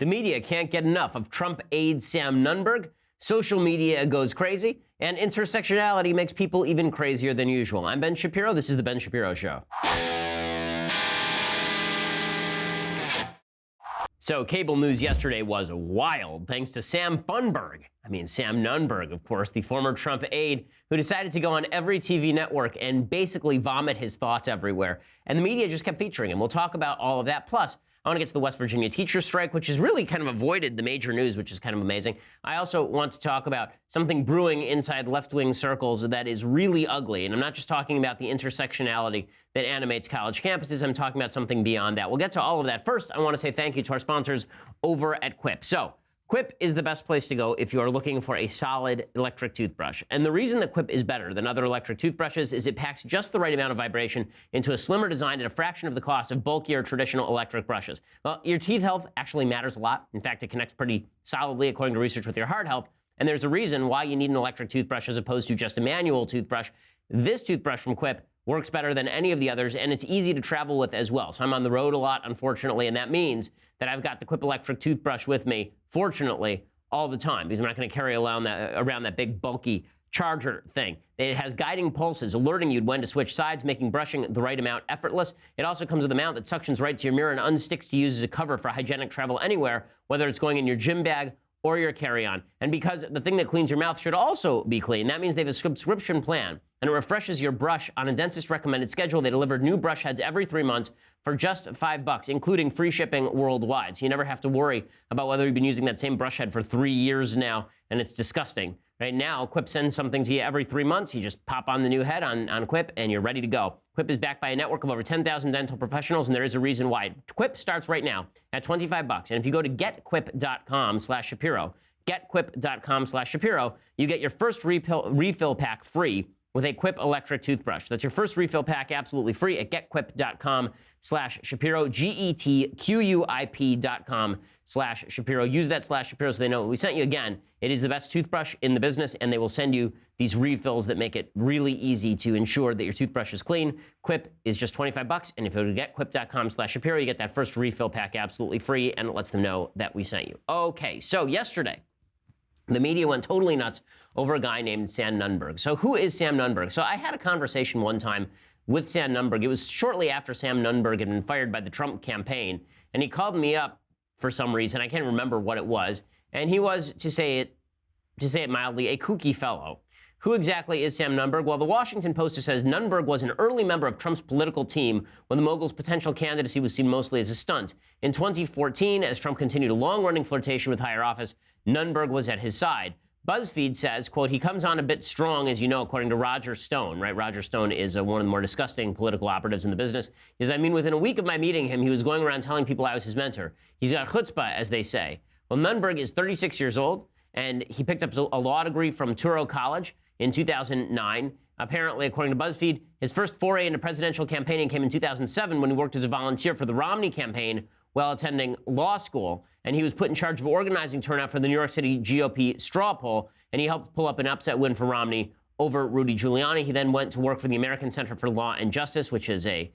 The media can't get enough of Trump aide Sam Nunberg. Social media goes crazy, and intersectionality makes people even crazier than usual. I'm Ben Shapiro. This is The Ben Shapiro Show. So cable news yesterday was wild, thanks to Sam Nunberg, of course, the former Trump aide who decided to go on every TV network and basically vomit his thoughts everywhere. And the media just kept featuring him. We'll talk about all of that. Plus, I want to get to the West Virginia teacher strike, which has really kind of avoided the major news, which is kind of amazing. I also want to talk about something brewing inside left-wing circles that is really ugly. And I'm not just talking about the intersectionality that animates college campuses. I'm talking about something beyond that. We'll get to all of that. First, I want to say thank you to our sponsors over at Quip. So, Quip is the best place to go if you are looking for a solid electric toothbrush. And the reason that Quip is better than other electric toothbrushes is it packs just the right amount of vibration into a slimmer design at a fraction of the cost of bulkier traditional electric brushes. Well, your teeth health actually matters a lot. In fact, it connects pretty solidly according to research with your heart health. And there's a reason why you need an electric toothbrush as opposed to just a manual toothbrush. This toothbrush from Quip works better than any of the others, and it's easy to travel with as well. So I'm on the road a lot, unfortunately, and that means that I've got the Quip electric toothbrush with me, fortunately, all the time, because I'm not going to carry around that big, bulky charger thing. It has guiding pulses, alerting you when to switch sides, making brushing the right amount effortless. It also comes with a mount that suctions right to your mirror and unsticks to use as a cover for hygienic travel anywhere, whether it's going in your gym bag or your carry-on. And because the thing that cleans your mouth should also be clean, that means they have a subscription plan, and it refreshes your brush on a dentist-recommended schedule. They deliver new brush heads every 3 months for just $5, including free shipping worldwide. So you never have to worry about whether you've been using that same brush head for 3 years now, and it's disgusting. Right now, Quip sends something to you every 3 months. You just pop on the new head on Quip, and you're ready to go. Quip is backed by a network of over 10,000 dental professionals, and there is a reason why. Quip starts right now at $25. And if you go to getquip.com/Shapiro, getquip.com/Shapiro, you get your first refill pack free with a Quip electric toothbrush. That's your first refill pack absolutely free at getquip.com/Shapiro, getquip.com/Shapiro. Use that /Shapiro so they know we sent you. Again, it is the best toothbrush in the business, and they will send you these refills that make it really easy to ensure that your toothbrush is clean. Quip is just $25, and if you go to getquip.com/Shapiro, you get that first refill pack absolutely free, and it lets them know that we sent you. Okay, so yesterday, the media went totally nuts over a guy named Sam Nunberg. So who is Sam Nunberg? So I had a conversation one time with Sam Nunberg. It was shortly after Sam Nunberg had been fired by the Trump campaign, and he called me up for some reason. I can't remember what it was. And he was, to say it mildly, a kooky fellow. Who exactly is Sam Nunberg? Well, the Washington Post says Nunberg was an early member of Trump's political team when the mogul's potential candidacy was seen mostly as a stunt. In 2014, as Trump continued a long-running flirtation with higher office, Nunberg was at his side. BuzzFeed says, quote, he comes on a bit strong, as you know, according to Roger Stone, right? Roger Stone is one of the more disgusting political operatives in the business. He says, I mean, within a week of my meeting him, he was going around telling people I was his mentor. He's got chutzpah, as they say. Well, Nunberg is 36 years old, and he picked up a law degree from Touro College in 2009. Apparently, according to BuzzFeed, his first foray into presidential campaigning came in 2007 when he worked as a volunteer for the Romney campaign while attending law school. And he was put in charge of organizing turnout for the New York City GOP straw poll, and he helped pull up an upset win for Romney over Rudy Giuliani. He then went to work for the American Center for Law and Justice, which is a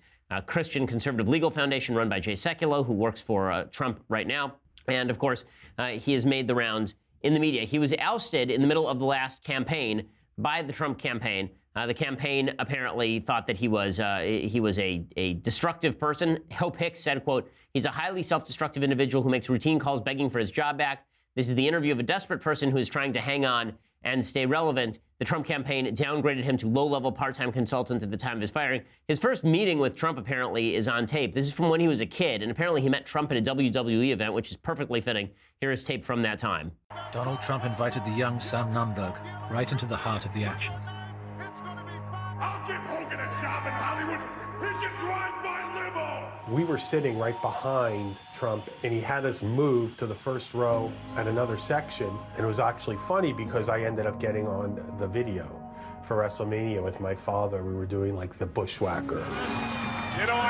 Christian conservative legal foundation run by Jay Sekulow, who works for Trump right now. And, of course, he has made the rounds in the media. He was ousted in the middle of the last campaign by the Trump campaign. The campaign apparently thought that he was a destructive person. Hope Hicks said, quote, he's a highly self-destructive individual who makes routine calls begging for his job back. This is the interview of a desperate person who is trying to hang on and stay relevant. The Trump campaign downgraded him to low-level part-time consultant at the time of his firing. His first meeting with Trump apparently is on tape. This is from when he was a kid, and apparently he met Trump at a WWE event, which is perfectly fitting. Here is tape from that time. Donald Trump invited the young Sam Nunberg right into the heart of the action. I'll give Hogan a job in Hollywood. He can drive my limo. We were sitting right behind Trump, and he had us move to the first row at another section. And it was actually funny because I ended up getting on the video for WrestleMania with my father. We were doing like the bushwhacker. You know,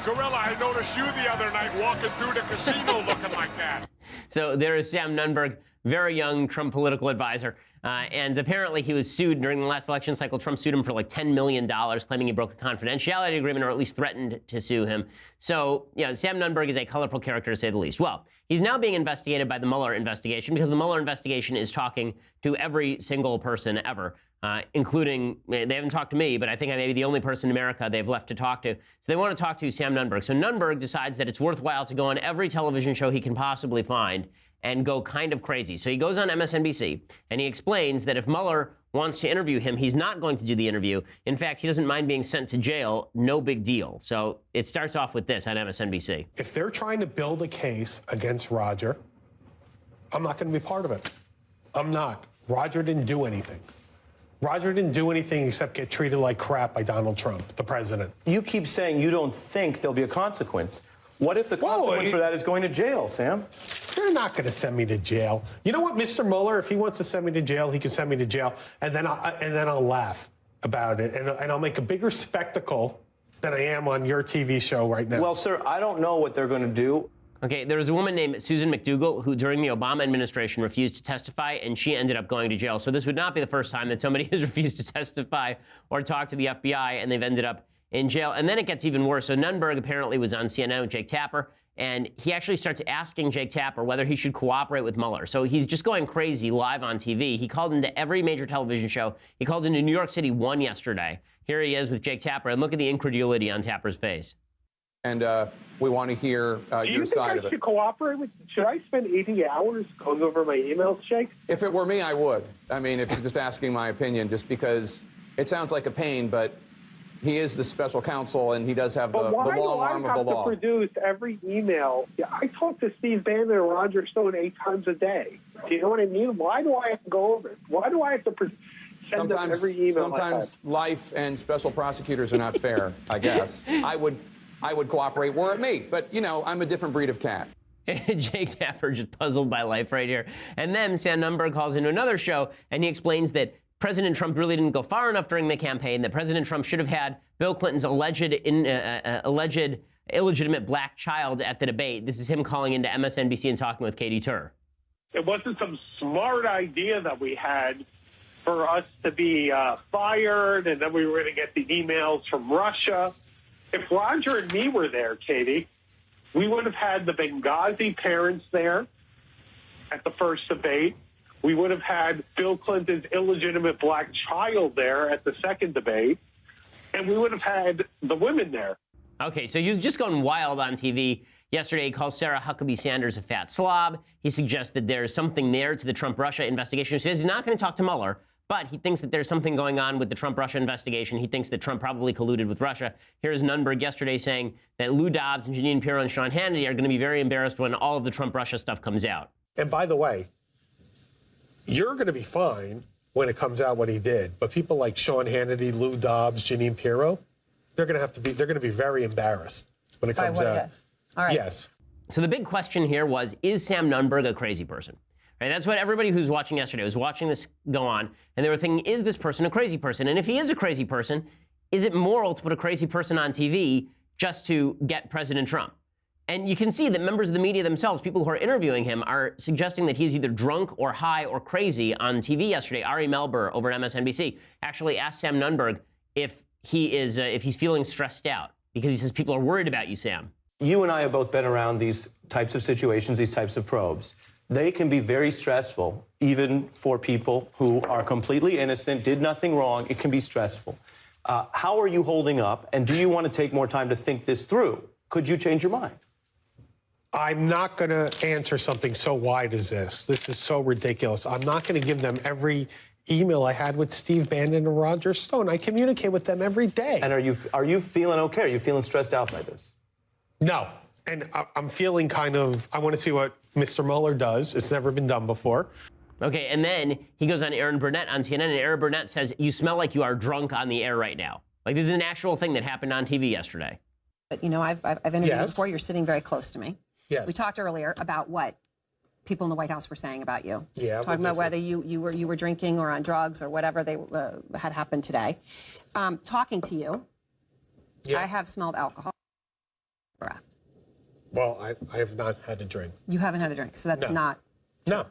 Gorilla, I noticed you the other night walking through the casino looking like that. So there is Sam Nunberg, very young Trump political advisor. And apparently he was sued during the last election cycle. Trump sued him for like $10 million, claiming he broke a confidentiality agreement or at least threatened to sue him. So, yeah, Sam Nunberg is a colorful character, to say the least. Well, He's now being investigated by the Mueller investigation because the Mueller investigation is talking to every single person ever, including, they haven't talked to me, but I think I may be the only person in America they've left to talk to. So they want to talk to Sam Nunberg. So Nunberg decides that it's worthwhile to go on every television show he can possibly find and go kind of crazy. So he goes on MSNBC and he explains that if Mueller wants to interview him, he's not going to do the interview. In fact, he doesn't mind being sent to jail. No big deal. So it starts off with this on MSNBC. If they're trying to build a case against Roger, I'm not going to be part of it. I'm not. Roger didn't do anything. Roger didn't do anything except get treated like crap by Donald Trump, the president. You keep saying you don't think there'll be a consequence. What if the consequence for that is going to jail, Sam? They're not going to send me to jail. You know what, Mr. Mueller, if he wants to send me to jail, he can send me to jail, and then I'll laugh about it, and I'll make a bigger spectacle than I am on your TV show right now. Well, sir, I don't know what they're going to do. Okay, there was a woman named Susan McDougal who, during the Obama administration, refused to testify, and she ended up going to jail. So this would not be the first time that somebody has refused to testify or talk to the FBI, and they've ended up in jail. And then it gets even worse. So Nunberg apparently was on CNN with Jake Tapper, and he actually starts asking Jake Tapper whether he should cooperate with Mueller. So he's just going crazy live on TV. He called into every major television show. He called into New York City 1 yesterday. Here he is with Jake Tapper, and look at the incredulity on Tapper's face. And we want to hear your side of it. Do you think I should cooperate with? Should I spend 80 hours going over my emails, Jake? If it were me, I would. I mean, if you're just asking my opinion, just because it sounds like a pain, but he is the special counsel, and he does have the long arm of the law. Why do I have to produce every email? I talk to Steve Bannon and Roger Stone 8 times a day. Do you know what I mean? Why do I have to go over it? Why do I have to send them every email? Sometimes life and special prosecutors are not fair, I guess. I would cooperate were it me, but, you know, I'm a different breed of cat. Jake Tapper just puzzled by life right here. And then Sam Nunberg calls into another show, and he explains that President Trump really didn't go far enough during the campaign, that President Trump should have had Bill Clinton's alleged illegitimate black child at the debate. This is him calling into MSNBC and talking with Katie Tur. It wasn't some smart idea that we had for us to be fired, and then we were going to get the emails from Russia. If Roger and me were there, Katie, we would have had the Benghazi parents there at the first debate. We would have had Bill Clinton's illegitimate black child there at the second debate, and we would have had the women there. Okay, so he was just going wild on TV. Yesterday, he calls Sarah Huckabee Sanders a fat slob. He suggests that there's something there to the Trump-Russia investigation. He says he's not going to talk to Mueller, but he thinks that there's something going on with the Trump-Russia investigation. He thinks that Trump probably colluded with Russia. Here's Nunberg yesterday saying that Lou Dobbs and Jeanine Pirro and Sean Hannity are going to be very embarrassed when all of the Trump-Russia stuff comes out. And by the way, you're going to be fine when it comes out what he did. But people like Sean Hannity, Lou Dobbs, Jeanine Pirro, they're going to be very embarrassed when it comes out. Yes. All right. Yes. So the big question here was, is Sam Nunberg a crazy person? Right? That's what everybody who's watching yesterday was watching this go on, and they were thinking, is this person a crazy person? And if he is a crazy person, is it moral to put a crazy person on TV just to get President Trump? And you can see that members of the media themselves, people who are interviewing him, are suggesting that he's either drunk or high or crazy on TV yesterday. Ari Melber over at MSNBC actually asked Sam Nunberg if he's feeling stressed out, because he says people are worried about you, Sam. You and I have both been around these types of situations, these types of probes. They can be very stressful, even for people who are completely innocent, did nothing wrong. It can be stressful. How are you holding up, and do you want to take more time to think this through? Could you change your mind? I'm not going to answer something so wide as this. This is so ridiculous. I'm not going to give them every email I had with Steve Bannon and Roger Stone. I communicate with them every day. And are you feeling okay? Are you feeling stressed out by this? No. And I'm feeling I want to see what Mr. Mueller does. It's never been done before. Okay, and then he goes on Aaron Burnett on CNN, and Aaron Burnett says, you smell like you are drunk on the air right now. Like, this is an actual thing that happened on TV yesterday. But, you know, I've interviewed you before. You're sitting very close to me. Yes. We talked earlier about what people in the White House were saying about you. Yeah. Talking about whether you were drinking or on drugs or whatever they had happened today. Talking to you, I have smelled alcohol breath. Well, I have not had a drink. You haven't had a drink, so that's not. No.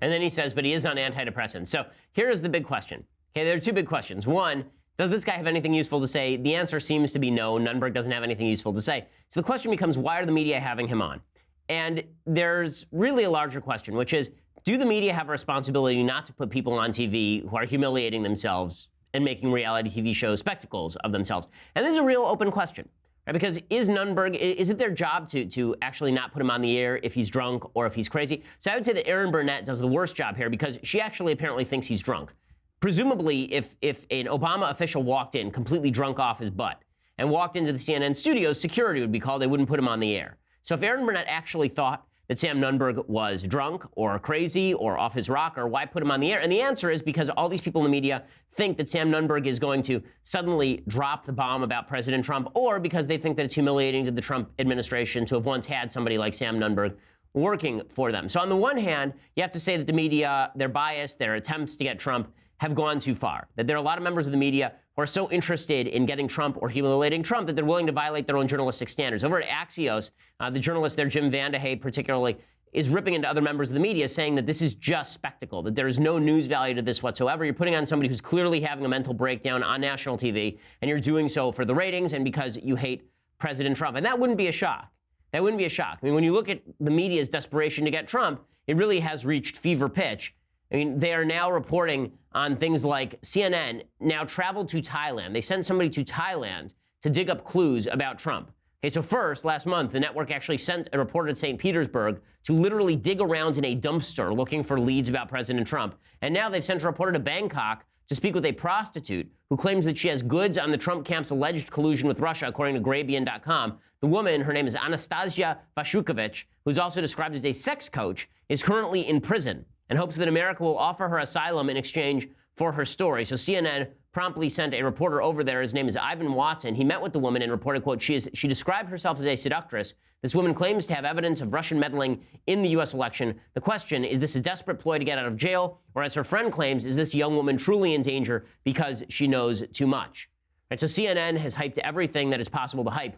And then he says, but he is on antidepressants. So here is the big question. Okay, there are two big questions. One, does this guy have anything useful to say? The answer seems to be no. Nunberg doesn't have anything useful to say. So the question becomes, why are the media having him on? And there's really a larger question, which is, do the media have a responsibility not to put people on TV who are humiliating themselves and making reality TV shows spectacles of themselves? And this is a real open question, right? Because is it their job to actually not put him on the air if he's drunk or if he's crazy? So I would say that Erin Burnett does the worst job here because she actually apparently thinks he's drunk. Presumably, if an Obama official walked in completely drunk off his butt and walked into the CNN studios, security would be called. They wouldn't put him on the air. So if Erin Burnett actually thought that Sam Nunberg was drunk or crazy or off his rocker, why put him on the air? And the answer is because all these people in the media think that Sam Nunberg is going to suddenly drop the bomb about President Trump, or because they think that it's humiliating to the Trump administration to have once had somebody like Sam Nunberg working for them. So on the one hand, you have to say that the media, their bias, their attempts to get Trump have gone too far, that there are a lot of members of the media who are so interested in getting Trump or humiliating Trump that they're willing to violate their own journalistic standards. Over at Axios, the journalist there, Jim Vandehey particularly, is ripping into other members of the media, saying that this is just spectacle, that there is no news value to this whatsoever. You're putting on somebody who's clearly having a mental breakdown on national TV, and you're doing so for the ratings and because you hate President Trump. And that wouldn't be a shock. That wouldn't be a shock. I mean, when you look at the media's desperation to get Trump, it really has reached fever pitch. I mean, they are now reporting on things like CNN now traveled to Thailand. They sent somebody to Thailand to dig up clues about Trump. Okay, so first, last month, the network actually sent a reporter to St. Petersburg to literally dig around in a dumpster looking for leads about President Trump. And now they've sent a reporter to Bangkok to speak with a prostitute who claims that she has goods on the Trump camp's alleged collusion with Russia, according to Grabien.com. The woman, her name is Anastasia Vashukovich, who's also described as a sex coach, is currently in prison and hopes that America will offer her asylum in exchange for her story. So CNN promptly sent a reporter over there. His name is Ivan Watson. He met with the woman and reported, quote, she described herself as a seductress. This woman claims to have evidence of Russian meddling in the U.S. election. The question, is this a desperate ploy to get out of jail? Or as her friend claims, is this young woman truly in danger because she knows too much? Right, so CNN has hyped everything that is possible to hype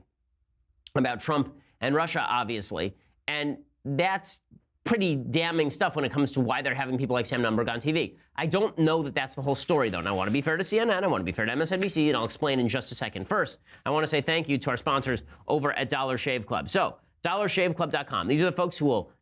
about Trump and Russia, obviously. And that's pretty damning stuff when it comes to why they're having people like Sam Nunberg on TV. I don't know that that's the whole story, though. And I want to be fair to CNN. I want to be fair to MSNBC, and I'll explain in just a second. First, I want to say thank you to our sponsors over at Dollar Shave Club. So, DollarShaveClub.com. These are the folks who will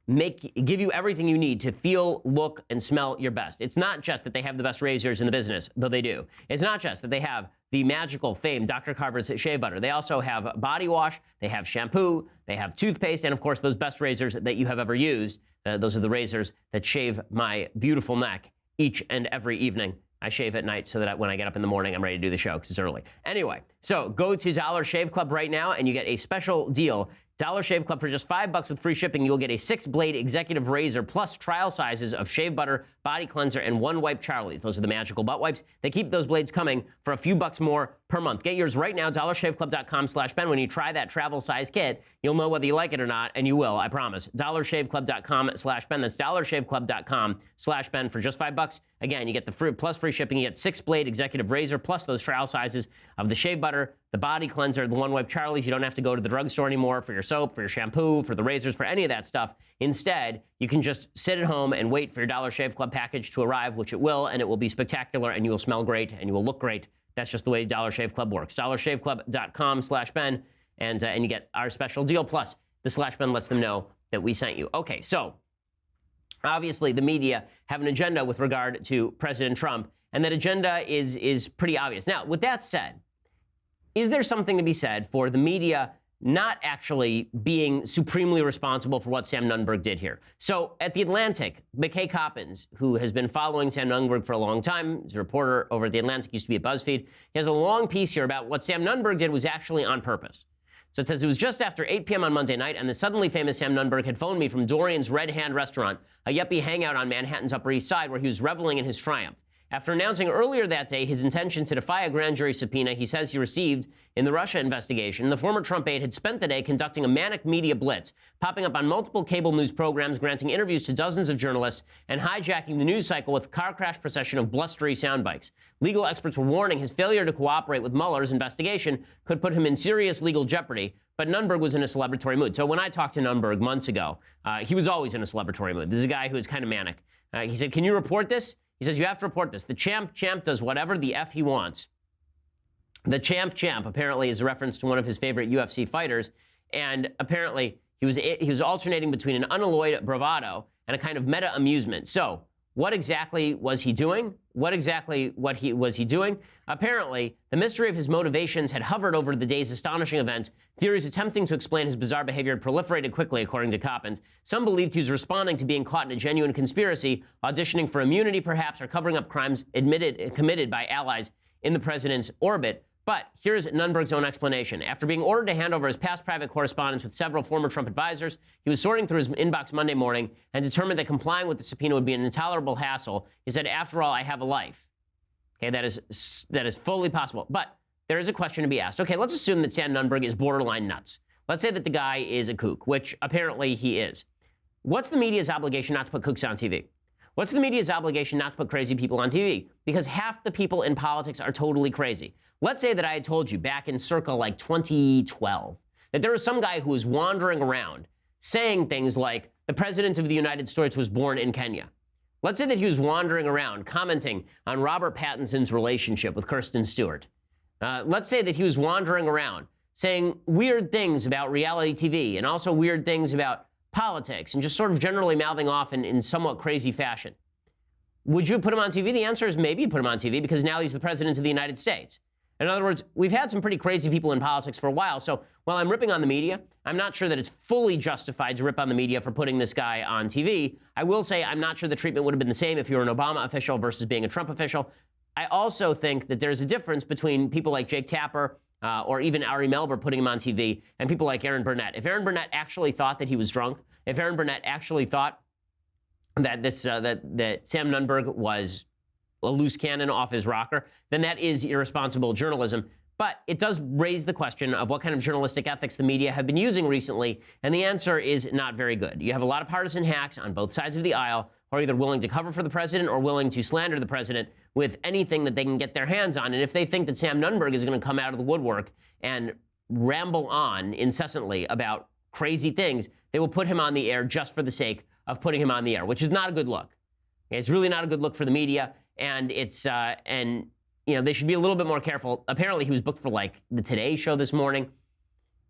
give you everything you need to feel, look, and smell your best. It's not just that they have the best razors in the business, though they do. It's not just that they have the magical famed Dr. Carver's shave butter. They also have body wash, they have shampoo, they have toothpaste, and of course, those best razors that you have ever used. Those are the razors that shave my beautiful neck each and every evening. I shave at night so that when I get up in the morning, I'm ready to do the show because it's early. Anyway, so go to Dollar Shave Club right now and you get a special deal. Dollar Shave Club for just $5 with free shipping. You'll get a 6-blade executive razor plus trial sizes of shave butter, body cleanser, and 1-wipe Charlie's. Those are the magical butt wipes. They keep those blades coming for a few bucks more per month. Get yours right now, dollarshaveclub.com/Ben. When you try that travel size kit, you'll know whether you like it or not, and you will, I promise. dollarshaveclub.com/Ben. That's dollarshaveclub.com/Ben for just $5. Again, you get the free shipping. You get 6-blade executive razor plus those trial sizes of the shave butter, the body cleanser, the 1-wipe Charlie's. You don't have to go to the drugstore anymore for your soap, for your shampoo, for the razors, for any of that stuff. Instead, you can just sit at home and wait for your Dollar Shave Club package to arrive, which it will, and it will be spectacular, and you will smell great, and you will look great. That's just the way Dollar Shave Club works. dollarshaveclub.com/Ben, and you get our special deal. Plus, the /Ben lets them know that we sent you. Okay, so obviously the media have an agenda with regard to President Trump, and that agenda is pretty obvious. Now, with that said, is there something to be said for the media not actually being supremely responsible for what Sam Nunberg did here? So at The Atlantic, McKay Coppins, who has been following Sam Nunberg for a long time, is a reporter over at The Atlantic, used to be at BuzzFeed, he has a long piece here about what Sam Nunberg did was actually on purpose. So it says, it was just after 8 p.m. on Monday night, and the suddenly famous Sam Nunberg had phoned me from Dorian's Red Hand restaurant, a yuppie hangout on Manhattan's Upper East Side, where he was reveling in his triumph. After announcing earlier that day his intention to defy a grand jury subpoena he says he received in the Russia investigation, the former Trump aide had spent the day conducting a manic media blitz, popping up on multiple cable news programs, granting interviews to dozens of journalists, and hijacking the news cycle with a car crash procession of blustery soundbites. Legal experts were warning his failure to cooperate with Mueller's investigation could put him in serious legal jeopardy, but Nunberg was in a celebratory mood. So when I talked to Nunberg months ago, he was always in a celebratory mood. This is a guy who is kind of manic. He said, "Can you report this?" He says, "You have to report this. The champ does whatever the F he wants." The champ apparently is a reference to one of his favorite UFC fighters. And apparently He was alternating between an unalloyed bravado and a kind of meta amusement. So what exactly was he doing? Was he doing? Apparently, the mystery of his motivations had hovered over the day's astonishing events. Theories attempting to explain his bizarre behavior had proliferated quickly, according to Coppins. Some believed he was responding to being caught in a genuine conspiracy, auditioning for immunity perhaps, or covering up crimes committed by allies in the president's orbit. But here's Nunberg's own explanation. After being ordered to hand over his past private correspondence with several former Trump advisors, he was sorting through his inbox Monday morning and determined that complying with the subpoena would be an intolerable hassle. He said, after all, I have a life. Okay, that is fully possible. But there is a question to be asked. Okay, let's assume that Sam Nunberg is borderline nuts. Let's say that the guy is a kook, which apparently he is. What's the media's obligation not to put kooks on TV? What's the media's obligation not to put crazy people on TV? Because half the people in politics are totally crazy. Let's say that I had told you back in circa like 2012 that there was some guy who was wandering around saying things like, the President of the United States was born in Kenya. Let's say that he was wandering around commenting on Robert Pattinson's relationship with Kirsten Stewart. Let's say that he was wandering around saying weird things about reality TV and also weird things about politics and just sort of generally mouthing off in somewhat crazy fashion. Would you put him on TV? The answer is maybe you put him on TV because now he's the President of the United States. In other words, we've had some pretty crazy people in politics for a while, so while I'm ripping on the media, I'm not sure that it's fully justified to rip on the media for putting this guy on TV. I will say I'm not sure the treatment would have been the same if you were an Obama official versus being a Trump official. I also think that there's a difference between people like Jake Tapper or even Ari Melber putting him on TV and people like Aaron Burnett. If Aaron Burnett actually thought that he was drunk, if Aaron Burnett actually thought that that Sam Nunberg was a loose cannon off his rocker, then that is irresponsible journalism. But it does raise the question of what kind of journalistic ethics the media have been using recently, and the answer is not very good. You have a lot of partisan hacks on both sides of the aisle who are either willing to cover for the president or willing to slander the president with anything that they can get their hands on. And if they think that Sam Nunberg is going to come out of the woodwork and ramble on incessantly about crazy things, they will put him on the air just for the sake of putting him on the air, which is not a good look. It's really not a good look for the media. And it's, they should be a little bit more careful. Apparently, he was booked for, like, the Today Show this morning.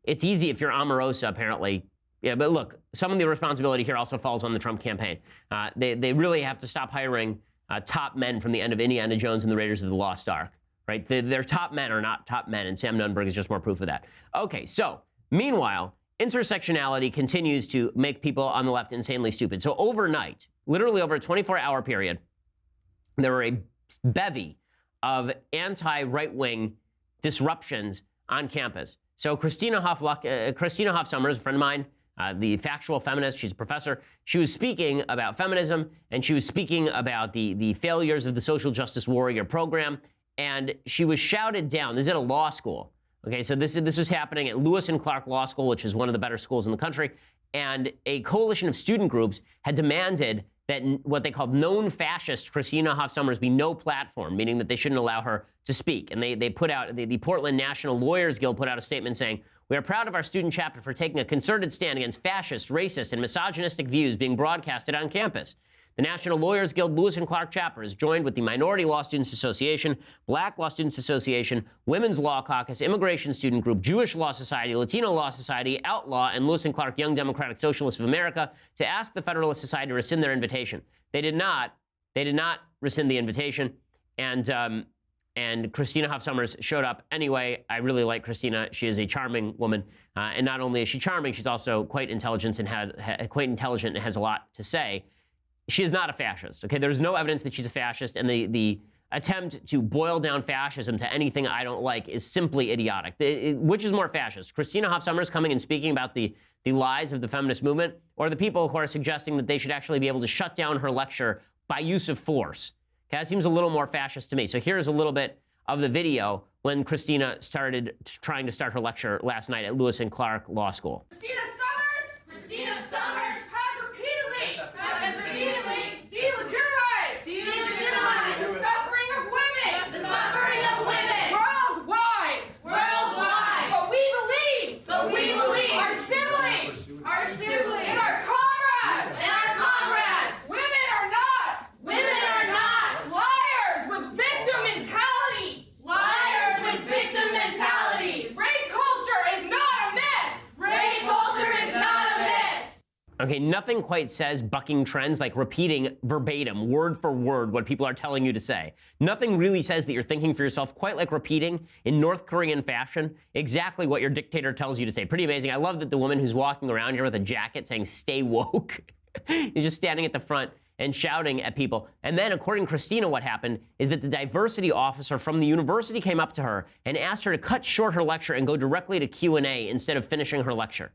It's easy if you're Omarosa, apparently. Yeah, but look, some of the responsibility here also falls on the Trump campaign. They really have to stop hiring top men from the end of Indiana Jones and the Raiders of the Lost Ark, right? Their top men are not top men, and Sam Nunberg is just more proof of that. Okay, so, meanwhile, intersectionality continues to make people on the left insanely stupid. So overnight, literally over a 24-hour period, there were a bevy of anti-right-wing disruptions on campus. So Christina Hoff Sommers, a friend of mine, the factual feminist, she's a professor, she was speaking about feminism, and she was speaking about the failures of the social justice warrior program, and she was shouted down. This is at a law school. Okay, so this was happening at Lewis and Clark Law School, which is one of the better schools in the country, and a coalition of student groups had demanded that what they called known fascist Christina Hoff Sommers be no platform, meaning that they shouldn't allow her to speak. And they put out, the Portland National Lawyers Guild put out a statement saying, we are proud of our student chapter for taking a concerted stand against fascist, racist, and misogynistic views being broadcasted on campus. The National Lawyers Guild Lewis and Clark chapter is joined with the Minority Law Students Association, Black Law Students Association, Women's Law Caucus, Immigration Student Group, Jewish Law Society, Latino Law Society, Outlaw, and Lewis and Clark Young Democratic Socialists of America to ask the Federalist Society to rescind their invitation. They did not rescind the invitation, and Christina Hoff Sommers showed up anyway. I really like Christina. She is a charming woman, and not only is she charming, she's also quite intelligent and has a lot to say. She is not a fascist, okay? There's no evidence that she's a fascist, and the attempt to boil down fascism to anything I don't like is simply idiotic. Which is more fascist? Christina Hoff Sommers coming and speaking about the lies of the feminist movement, or the people who are suggesting that they should actually be able to shut down her lecture by use of force? Okay, that seems a little more fascist to me. So here's a little bit of the video when Christina started trying to start her lecture last night at Lewis and Clark Law School. Christina Sommers has repeatedly delegitimized the suffering of women. Worldwide. But we believe our siblings and our comrades. Women are not liars with victim mentalities. Rape culture is not a myth. Okay, nothing quite says bucking trends like repeating verbatim, word for word, what people are telling you to say. Nothing really says that you're thinking for yourself quite like repeating in North Korean fashion exactly what your dictator tells you to say. Pretty amazing. I love that the woman who's walking around here with a jacket saying "Stay woke" is just standing at the front and shouting at people. And then, according to Christina, what happened is that the diversity officer from the university came up to her and asked her to cut short her lecture and go directly to Q&A instead of finishing her lecture.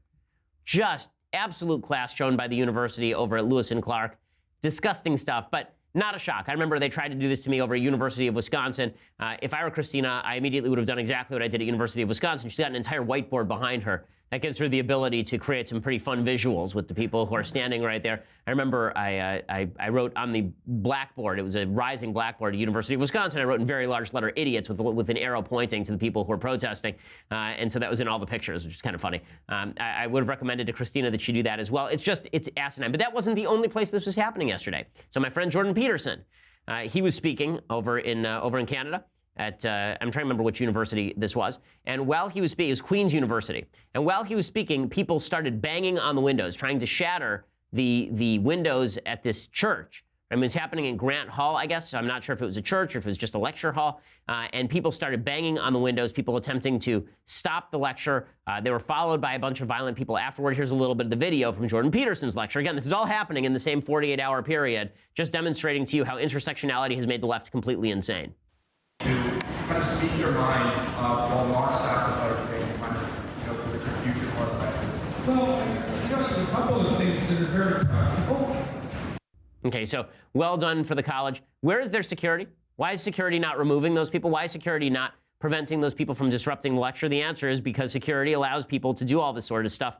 Just absolute class shown by the university over at Lewis and Clark. Disgusting stuff, but not a shock. I remember they tried to do this to me over at University of Wisconsin. If I were Christina, I immediately would have done exactly what I did at University of Wisconsin. She's got an entire whiteboard behind her. That gives her the ability to create some pretty fun visuals with the people who are standing right there. I remember I wrote on the blackboard, it was a rising blackboard at University of Wisconsin, I wrote in very large letter, idiots, with an arrow pointing to the people who were protesting. And so that was in all the pictures, which is kind of funny. I would have recommended to Christina that she do that as well. It's asinine. But that wasn't the only place this was happening yesterday. So my friend Jordan Peterson, he was speaking over in Canada. I'm trying to remember which university this was. And while he was speaking, it was Queen's University. And while he was speaking, people started banging on the windows, trying to shatter the windows at this church. I mean, it's happening in Grant Hall, I guess. So I'm not sure if it was a church or if it was just a lecture hall. And people started banging on the windows, people attempting to stop the lecture. They were followed by a bunch of violent people afterward. Here's a little bit of the video from Jordan Peterson's lecture. Again, this is all happening in the same 48-hour period, just demonstrating to you how intersectionality has made the left completely insane. To kind of speak your mind while not sacrificing kind of the future for that. Well, I tell you a couple of things that are very practical. Okay, so well done for the college. Where is their security? Why is security not removing those people? Why is security not preventing those people from disrupting the lecture? The answer is because security allows people to do all this sort of stuff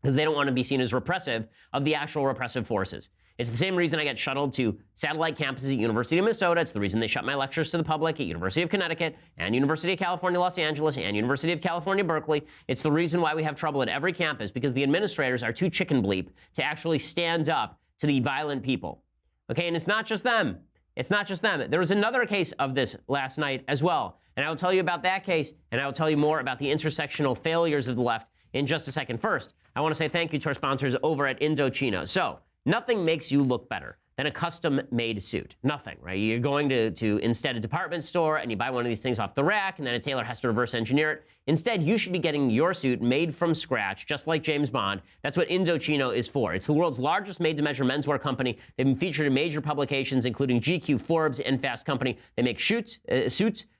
because they don't want to be seen as repressive of the actual repressive forces. It's the same reason I get shuttled to satellite campuses at University of Minnesota. It's the reason they shut my lectures to the public at University of Connecticut and University of California, Los Angeles and University of California, Berkeley. It's the reason why we have trouble at every campus because the administrators are too chicken bleep to actually stand up to the violent people. Okay, and it's not just them. It's not just them. There was another case of this last night as well. And I will tell you about that case, and I will tell you more about the intersectional failures of the left in just a second. First, I want to say thank you to our sponsors over at Indochino. So, nothing makes you look better than a custom-made suit. Nothing, right? You're going to instead a department store and you buy one of these things off the rack and then a tailor has to reverse engineer it. Instead, you should be getting your suit made from scratch, just like James Bond. That's what Indochino is for. It's the world's largest made-to-measure menswear company. They've been featured in major publications, including GQ, Forbes, and Fast Company. They make suits,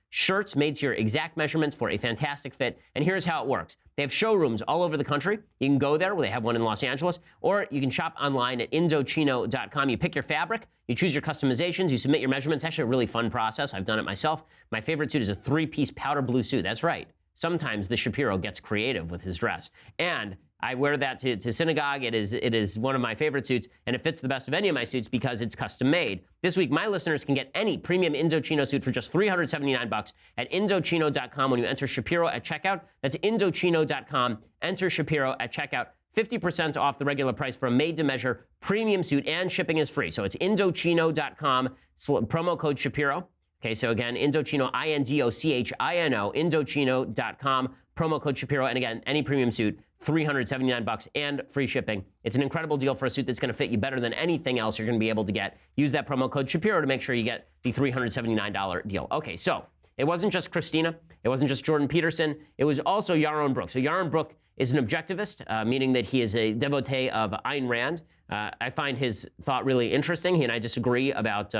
shirts made to your exact measurements for a fantastic fit. And here's how it works. They have showrooms all over the country. You can go there, where they have one in Los Angeles, or you can shop online at Indochino.com. You pick your fabric, you choose your customizations, you submit your measurements. It's actually a really fun process. I've done it myself. My favorite suit is a 3-piece powder blue suit. That's right. Sometimes the Shapiro gets creative with his dress. And I wear that to synagogue. It is one of my favorite suits, and it fits the best of any of my suits because it's custom made. This week, my listeners can get any premium Indochino suit for just $379 at Indochino.com when you enter Shapiro at checkout. That's Indochino.com. Enter Shapiro at checkout. 50% off the regular price for a made-to-measure premium suit, and shipping is free. So it's Indochino.com, promo code Shapiro. Okay, so again, Indochino, Indochino, Indochino.com, promo code Shapiro. And again, any premium suit, $379 and free shipping. It's an incredible deal for a suit that's going to fit you better than anything else you're going to be able to get. Use that promo code Shapiro to make sure you get the $379 deal. Okay, so it wasn't just Christina. It wasn't just Jordan Peterson. It was also Yaron Brook. So Yaron Brook is an objectivist, meaning that he is a devotee of Ayn Rand. I find his thought really interesting. He and I disagree about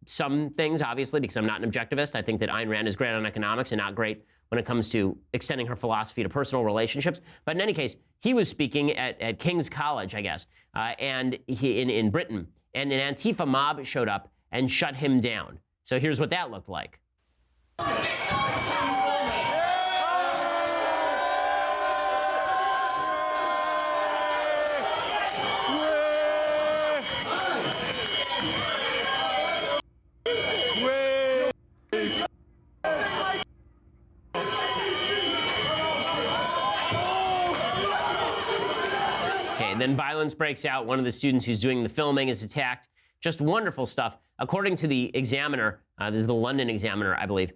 some things, obviously, because I'm not an objectivist. I think that Ayn Rand is great on economics and not great when it comes to extending her philosophy to personal relationships. But in any case, he was speaking at King's College, I guess, and he in Britain, and an Antifa mob showed up and shut him down. So here's what that looked like. Then violence breaks out. One of the students who's doing the filming is attacked. Just wonderful stuff. According to the Examiner, this is the London Examiner, I believe,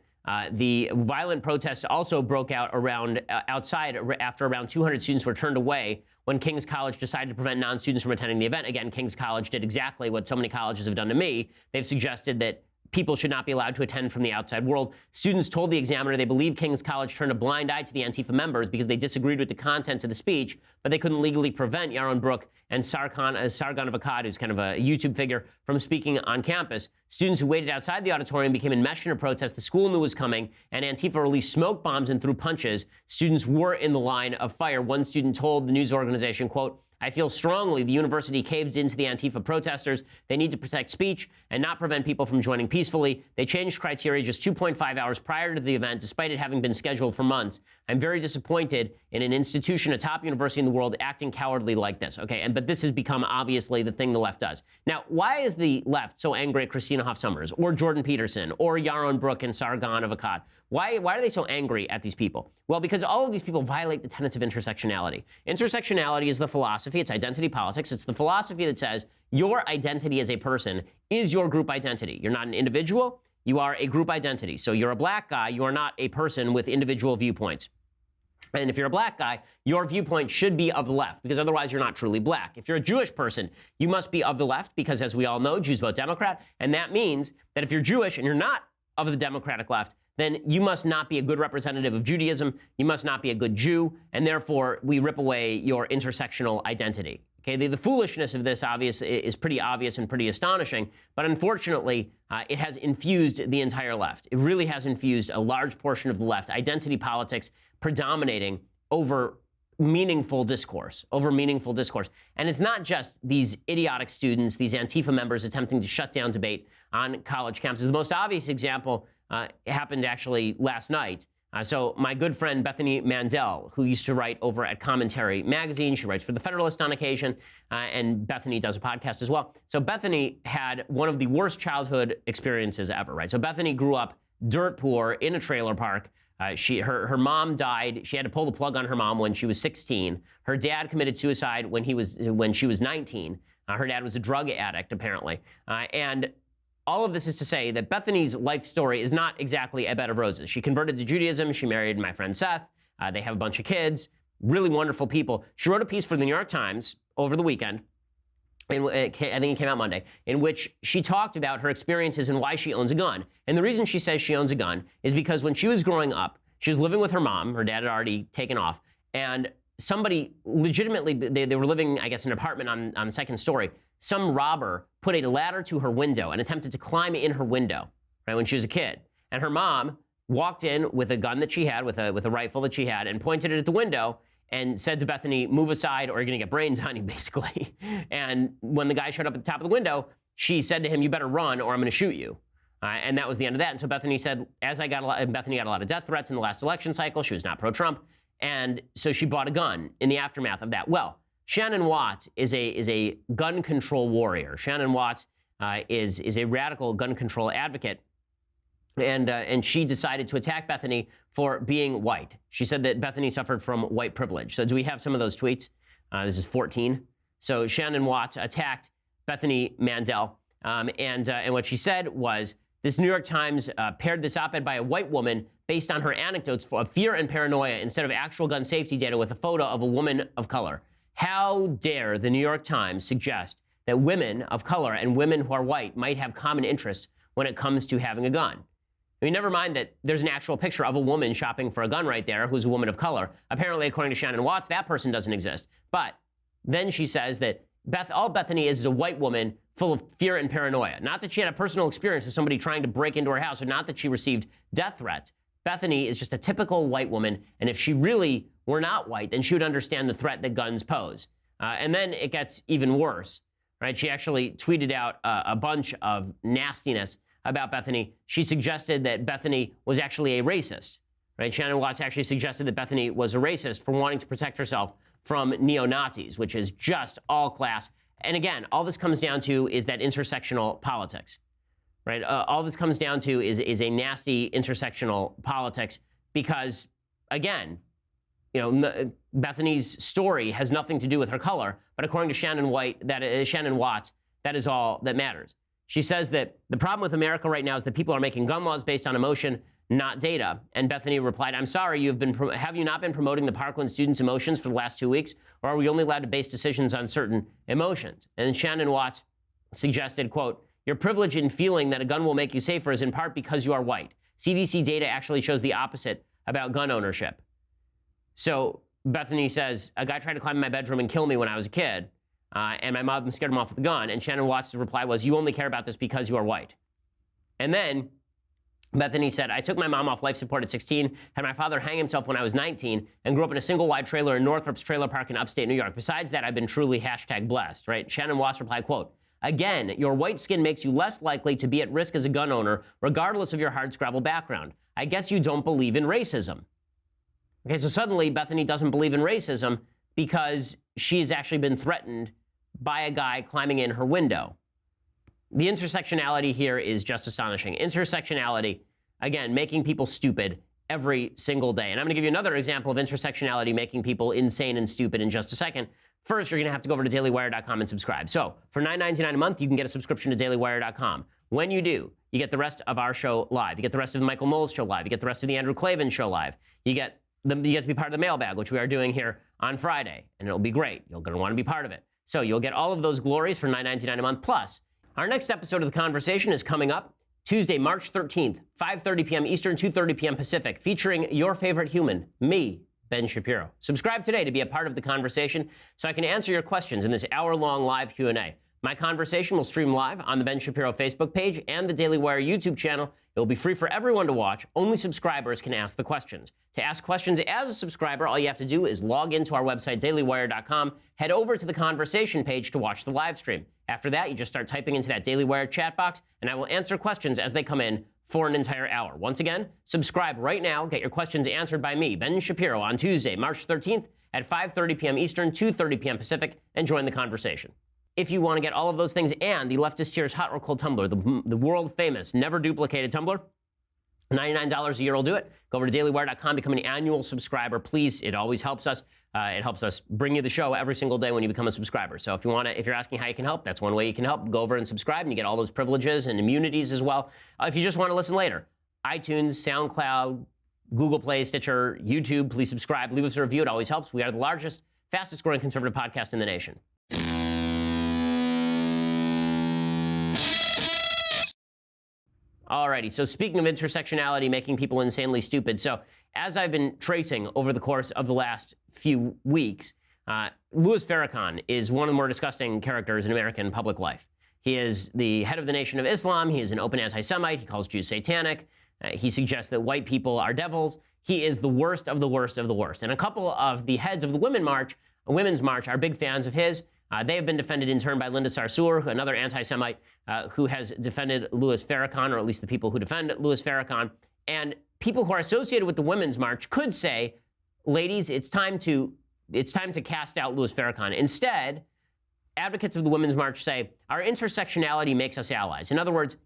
the violent protests also broke out outside after around 200 students were turned away when King's College decided to prevent non-students from attending the event. Again, King's College did exactly what so many colleges have done to me. They've suggested that people should not be allowed to attend from the outside world. Students told the examiner they believe King's College turned a blind eye to the Antifa members because they disagreed with the content of the speech, but they couldn't legally prevent Yaron Brook and Sargon of Akkad, who's kind of a YouTube figure, from speaking on campus. Students who waited outside the auditorium became enmeshed in a protest. The school knew was coming, and Antifa released smoke bombs and threw punches. Students were in the line of fire. One student told the news organization, quote, "I feel strongly the university caved into the Antifa protesters. They need to protect speech and not prevent people from joining peacefully. They changed criteria just 2.5 hours prior to the event, despite it having been scheduled for months. I'm very disappointed in an institution, a top university in the world, acting cowardly like this." Okay, but this has become obviously the thing the left does. Now, why is the left so angry at Christina Hoff Sommers or Jordan Peterson or Yaron Brook and Sargon of Akkad? Why are they so angry at these people? Well, because all of these people violate the tenets of intersectionality. Intersectionality is the philosophy, it's identity politics. It's the philosophy that says your identity as a person is your group identity. You're not an individual, you are a group identity. So you're a black guy, you are not a person with individual viewpoints. And if you're a black guy, your viewpoint should be of the left, because otherwise you're not truly black. If you're a Jewish person, you must be of the left, because as we all know, Jews vote Democrat. And that means that if you're Jewish and you're not of the Democratic left, then you must not be a good representative of Judaism, you must not be a good Jew, and therefore we rip away your intersectional identity. Okay, the foolishness of this is pretty obvious and pretty astonishing, but unfortunately, it has infused the entire left. It really has infused a large portion of the left, identity politics predominating over meaningful discourse, And it's not just these idiotic students, these Antifa members attempting to shut down debate on college campuses. The most obvious example happened actually last night. So my good friend Bethany Mandel, who used to write over at Commentary Magazine, she writes for The Federalist on occasion, and Bethany does a podcast as well. So Bethany had one of the worst childhood experiences ever, right? So Bethany grew up dirt poor in a trailer park. Her mom died. She had to pull the plug on her mom when she was 16. Her dad committed suicide when she was 19. Her dad was a drug addict, apparently. And all of this is to say that Bethany's life story is not exactly a bed of roses. She converted to Judaism. She married my friend Seth. They have a bunch of kids. Really wonderful people. She wrote a piece for the New York Times over the weekend. I think it came out Monday, in which she talked about her experiences and why she owns a gun. And the reason she says she owns a gun is because when she was growing up, she was living with her mom. Her dad had already taken off. And somebody legitimately, they were living, I guess, in an apartment on the second story. Some robber put a ladder to her window and attempted to climb in her window, right, when she was a kid. And her mom walked in with a gun that she had, with a rifle that she had, and pointed it at the window and said to Bethany, "Move aside or you're going to get brains on you," basically. And when the guy showed up at the top of the window, she said to him, "You better run or I'm going to shoot you." And that was the end of that. And so Bethany said, Bethany got a lot of death threats in the last election cycle. She was not pro-Trump. And so she bought a gun in the aftermath of that. Well, Shannon Watt is a gun control warrior. Shannon Watt is a radical gun control advocate. And she decided to attack Bethany for being white. She said that Bethany suffered from white privilege. So do we have some of those tweets? This is 14. So Shannon Watt attacked Bethany Mandel. And what she said was, this New York Times paired this op-ed by a white woman based on her anecdotes of fear and paranoia instead of actual gun safety data with a photo of a woman of color. How dare the New York Times suggest that women of color and women who are white might have common interests when it comes to having a gun? I mean, never mind that there's an actual picture of a woman shopping for a gun right there who's a woman of color. Apparently, according to Shannon Watts, that person doesn't exist. But then she says that all Bethany is a white woman full of fear and paranoia. Not that she had a personal experience with somebody trying to break into her house, or not that she received death threats. Bethany is just a typical white woman, and if she really were not white, then she would understand the threat that guns pose. And then it gets even worse, right? She actually tweeted out a bunch of nastiness about Bethany. She suggested that Bethany was actually a racist, right? Shannon Watts actually suggested that Bethany was a racist for wanting to protect herself from neo-Nazis, which is just all class. And again, all this comes down to is that intersectional politics, right? All this comes down to is a nasty intersectional politics because, again, you know, Bethany's story has nothing to do with her color, but according to Shannon Watts, that is all that matters. She says that the problem with America right now is that people are making gun laws based on emotion, not data. And Bethany replied, I'm sorry, have you not been promoting the Parkland students' emotions for the last 2 weeks? Or are we only allowed to base decisions on certain emotions? And Shannon Watts suggested, quote, your privilege in feeling that a gun will make you safer is in part because you are white. CDC data actually shows the opposite about gun ownership. So Bethany says, a guy tried to climb in my bedroom and kill me when I was a kid, and my mom scared him off with a gun. And Shannon Watts' reply was, you only care about this because you are white. And then Bethany said, I took my mom off life support at 16, had my father hang himself when I was 19, and grew up in a single-wide trailer in Northrop's trailer park in upstate New York. Besides that, I've been truly #blessed, right? Shannon Watts replied, quote, again, your white skin makes you less likely to be at risk as a gun owner, regardless of your hardscrabble background. I guess you don't believe in racism. Okay, so suddenly Bethany doesn't believe in racism because she's actually been threatened by a guy climbing in her window. The intersectionality here is just astonishing. Intersectionality, again, making people stupid every single day. And I'm going to give you another example of intersectionality making people insane and stupid in just a second. First, you're going to have to go over to dailywire.com and subscribe. So for $9.99 a month, you can get a subscription to dailywire.com. When you do, you get the rest of our show live. You get the rest of the Michael Knowles show live. You get the rest of the Andrew Klavan show live. You get to be part of the mailbag, which we are doing here on Friday, and it'll be great. You're going to want to be part of it. So you'll get all of those glories for $9.99 a month. Plus, our next episode of The Conversation is coming up Tuesday, March 13th, 5:30 p.m. Eastern, 2:30 p.m. Pacific, featuring your favorite human, me, Ben Shapiro. Subscribe today to be a part of The Conversation so I can answer your questions in this hour-long live Q&A. My conversation will stream live on the Ben Shapiro Facebook page and the Daily Wire YouTube channel. It will be free for everyone to watch. Only subscribers can ask the questions. To ask questions as a subscriber, all you have to do is log into our website, dailywire.com, head over to the conversation page to watch the live stream. After that, you just start typing into that Daily Wire chat box, and I will answer questions as they come in for an entire hour. Once again, subscribe right now. Get your questions answered by me, Ben Shapiro, on Tuesday, March 13th at 5:30 p.m. Eastern, 2:30 p.m. Pacific, and join the conversation. If you want to get all of those things and the Leftist Tears Hot or Cold Tumbler, the world-famous, never-duplicated tumbler, $99 a year will do it. Go over to dailywire.com, become an annual subscriber, please. It always helps us. It helps us bring you the show every single day when you become a subscriber. So if you're asking how you can help, that's one way you can help. Go over and subscribe, and you get all those privileges and immunities as well. If you just want to listen later, iTunes, SoundCloud, Google Play, Stitcher, YouTube, please subscribe. Leave us a review. It always helps. We are the largest, fastest-growing conservative podcast in the nation. Alrighty, so speaking of intersectionality making people insanely stupid, so as I've been tracing over the course of the last few weeks, Louis Farrakhan is one of the more disgusting characters in American public life. He is the head of the Nation of Islam. He is an open anti-Semite. He calls Jews satanic. He suggests that white people are devils. He is the worst of the worst of the worst. And a couple of the heads of the Women's March are big fans of his. They have been defended in turn by Linda Sarsour, another anti-Semite who has defended Louis Farrakhan, or at least the people who defend Louis Farrakhan. And people who are associated with the Women's March could say, ladies, it's time to cast out Louis Farrakhan. Instead, advocates of the Women's March say, our intersectionality makes us allies. In other words,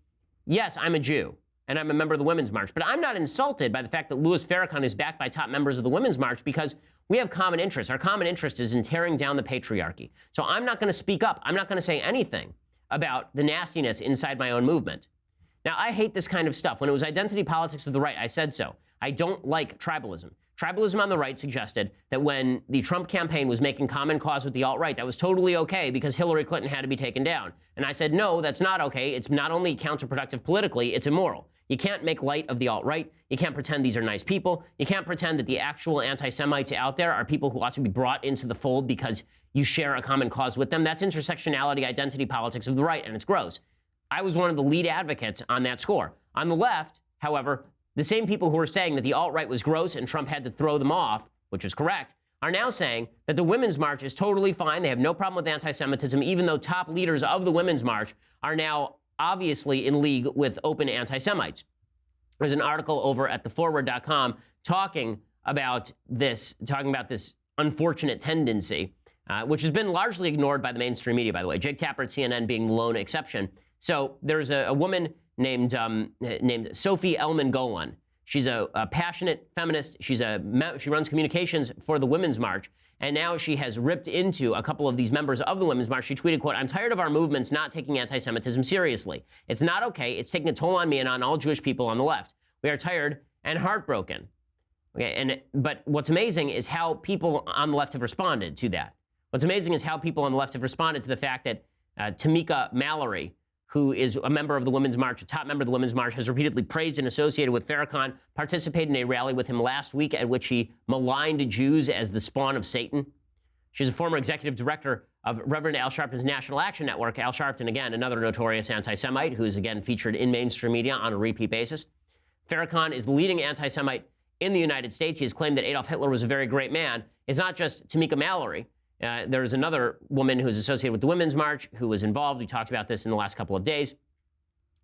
yes, I'm a Jew, and I'm a member of the Women's March, but I'm not insulted by the fact that Louis Farrakhan is backed by top members of the Women's March because we have common interests. Our common interest is in tearing down the patriarchy. So I'm not going to speak up. I'm not going to say anything about the nastiness inside my own movement. Now, I hate this kind of stuff. When it was identity politics of the right, I said so. I don't like tribalism. Tribalism on the right suggested that when the Trump campaign was making common cause with the alt-right, that was totally okay because Hillary Clinton had to be taken down. And I said, no, that's not okay. It's not only counterproductive politically, it's immoral. You can't make light of the alt-right. You can't pretend these are nice people. You can't pretend that the actual anti-Semites out there are people who ought to be brought into the fold because you share a common cause with them. That's intersectionality, identity politics of the right, and it's gross. I was one of the lead advocates on that score. On the left, however, the same people who were saying that the alt-right was gross and Trump had to throw them off, which is correct, are now saying that the Women's March is totally fine. They have no problem with anti-Semitism, even though top leaders of the Women's March are now obviously in league with open anti-Semites. There's an article over at theforward.com talking about this unfortunate tendency, which has been largely ignored by the mainstream media, by the way. Jake Tapper at CNN being the lone exception. So there's a woman named Sophie Elman Golan. She's a passionate feminist. She runs communications for the Women's March, and now she has ripped into a couple of these members of the Women's March. She tweeted, quote, I'm tired of our movements not taking anti-Semitism seriously. It's not okay. It's taking a toll on me and on all Jewish people on the left. We are tired, and heartbroken. Okay, but what's amazing is how people on the left have responded to that. What's amazing is how people on the left have responded to the fact that Tamika Mallory, who is a member of the Women's March, a top member of the Women's March, has repeatedly praised and associated with Farrakhan, participated in a rally with him last week at which he maligned Jews as the spawn of Satan. She's a former executive director of Reverend Al Sharpton's National Action Network. Al Sharpton, again, another notorious anti-Semite who is, again, featured in mainstream media on a repeat basis. Farrakhan is the leading anti-Semite in the United States. He has claimed that Adolf Hitler was a very great man. It's not just Tamika Mallory. There's another woman who is associated with the Women's March who was involved. We talked about this in the last couple of days.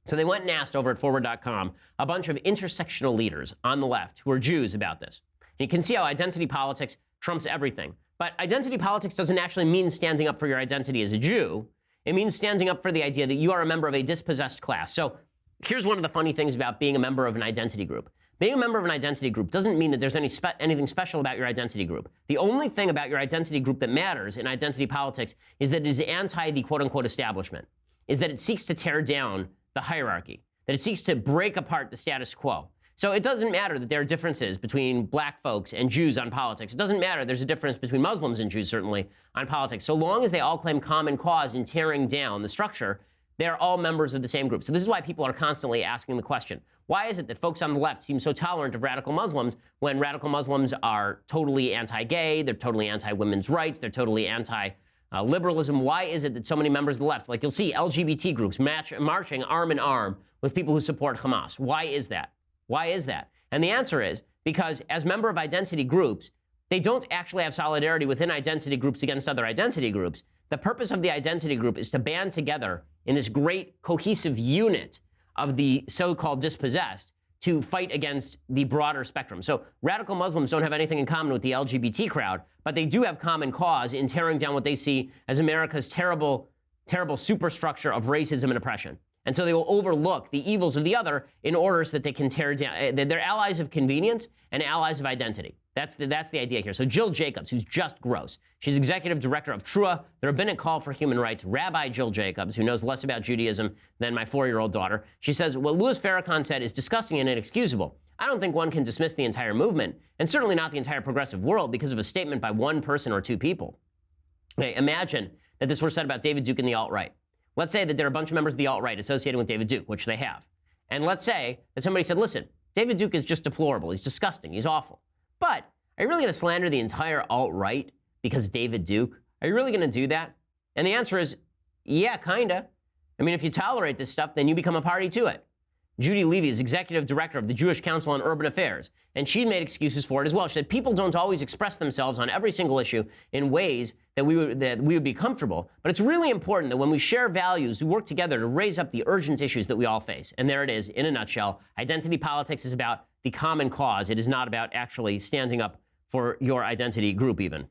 So they went and asked over at forward.com a bunch of intersectional leaders on the left who are Jews about this. And you can see how identity politics trumps everything. But identity politics doesn't actually mean standing up for your identity as a Jew. It means standing up for the idea that you are a member of a dispossessed class. So here's one of the funny things about being a member of an identity group. Being a member of an identity group doesn't mean that there's anything special about your identity group. The only thing about your identity group that matters in identity politics is that it is anti the quote-unquote establishment, is that it seeks to tear down the hierarchy, that it seeks to break apart the status quo. So it doesn't matter that there are differences between black folks and Jews on politics. It doesn't matter there's a difference between Muslims and Jews, certainly, on politics. So long as they all claim common cause in tearing down the structure, they're all members of the same group. So this is why people are constantly asking the question, why is it that folks on the left seem so tolerant of radical Muslims when radical Muslims are totally anti-gay, they're totally anti-women's rights, they're totally anti-liberalism? Why is it that so many members of the left, like you'll see LGBT groups marching arm in arm with people who support Hamas? Why is that? Why is that? And the answer is because as member of identity groups, they don't actually have solidarity within identity groups against other identity groups. The purpose of the identity group is to band together in this great cohesive unit of the so-called dispossessed to fight against the broader spectrum. So radical Muslims don't have anything in common with the LGBT crowd, but they do have common cause in tearing down what they see as America's terrible, terrible superstructure of racism and oppression. And so they will overlook the evils of the other in order so that they can tear down. They're allies of convenience and allies of identity. That's the idea here. So Jill Jacobs, who's just gross. She's executive director of TRUA, the Rabbinic Call for Human Rights. Rabbi Jill Jacobs, who knows less about Judaism than my 4-year-old daughter. She says, what Louis Farrakhan said is disgusting and inexcusable. I don't think one can dismiss the entire movement, and certainly not the entire progressive world, because of a statement by one person or two people. Okay, imagine that this were said about David Duke and the alt-right. Let's say that there are a bunch of members of the alt-right associated with David Duke, which they have. And let's say that somebody said, listen, David Duke is just deplorable. He's disgusting. He's awful. But are you really going to slander the entire alt-right because David Duke? Are you really going to do that? And the answer is, yeah, kind of. I mean, if you tolerate this stuff, then you become a party to it. Judy Levy is executive director of the Jewish Council on Urban Affairs, and she made excuses for it as well. She said people don't always express themselves on every single issue in ways that we would be comfortable, but it's really important that when we share values, we work together to raise up the urgent issues that we all face. And there it is, in a nutshell. Identity politics is about the common cause. It is not about actually standing up for your identity group even.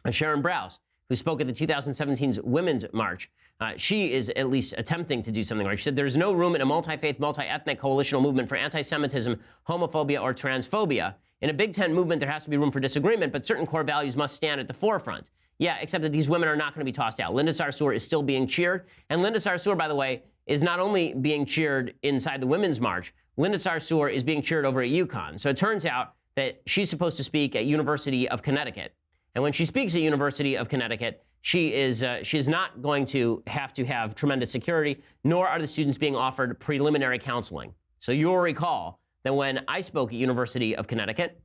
Sharon Brous, who spoke at the 2017's Women's March, she is at least attempting to do something right. She said there's no room in a multi-faith, multi-ethnic coalitional movement for anti-Semitism, homophobia, or transphobia. In a Big Tent movement, there has to be room for disagreement, but certain core values must stand at the forefront. Yeah, except that these women are not going to be tossed out. Linda Sarsour is still being cheered. And Linda Sarsour, by the way, is not only being cheered inside the Women's March, Linda Sarsour is being cheered over at UConn. So it turns out that she's supposed to speak at University of Connecticut. And when she speaks at University of Connecticut, she is not going to have tremendous security, nor are the students being offered preliminary counseling. So you'll recall that when I spoke at University of Connecticut,